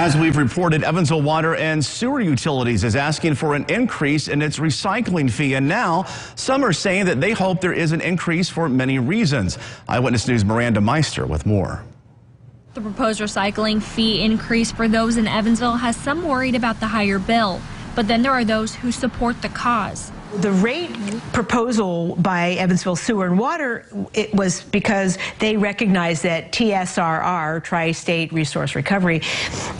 As we've reported, Evansville Water and Sewer Utilities is asking for an increase in its recycling fee. And now some are saying that they hope there is an increase for many reasons. Eyewitness News' Miranda Meister with more. The proposed recycling fee increase for those in Evansville has some worried about the higher bill. But then there are those who support the cause. The rate proposal by Evansville Sewer and Water, it was because they recognize that TSRR, Tri-State Resource Recovery,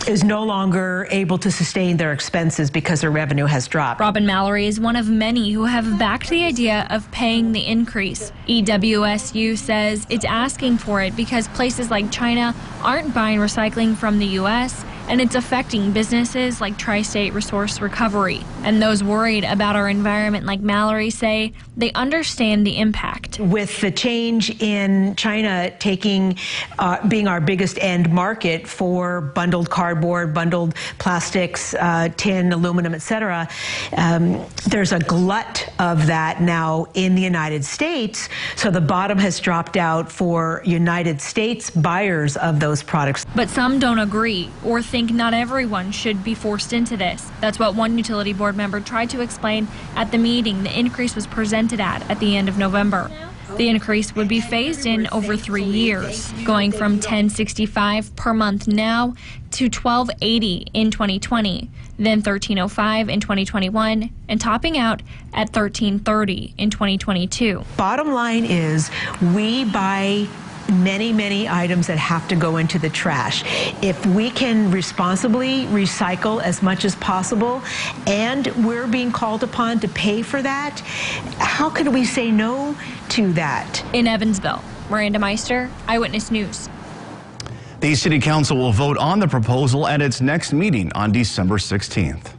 is no longer able to sustain their expenses because their revenue has dropped. Robin Mallory is one of many who have backed the idea of paying the increase. EWSU says it's asking for it because places like China aren't buying recycling from the U.S., and it's affecting businesses like Tri-State Resource Recovery. And those worried about our environment, like Mallory, say they understand the impact. With the change in China being our biggest end market for bundled cardboard, bundled plastics, tin, aluminum, etc., there's a glut of that now in the United States. So the bottom has dropped out for United States buyers of those products. But some don't agree or think not everyone should be forced into this. That's what one utility board member tried to explain at the meeting the increase was presented at the end of November. The increase would be phased in over 3 years, going from $10.65 per month now to $12.80 in 2020, then $13.05 in 2021, and topping out at $13.30 in 2022. Bottom line is we buy many items that have to go into the trash. If we can responsibly recycle as much as possible and we're being called upon to pay for that, how can we say no to that? In Evansville, Miranda Meister, Eyewitness News. The City Council will vote on the proposal at its next meeting on December 16th.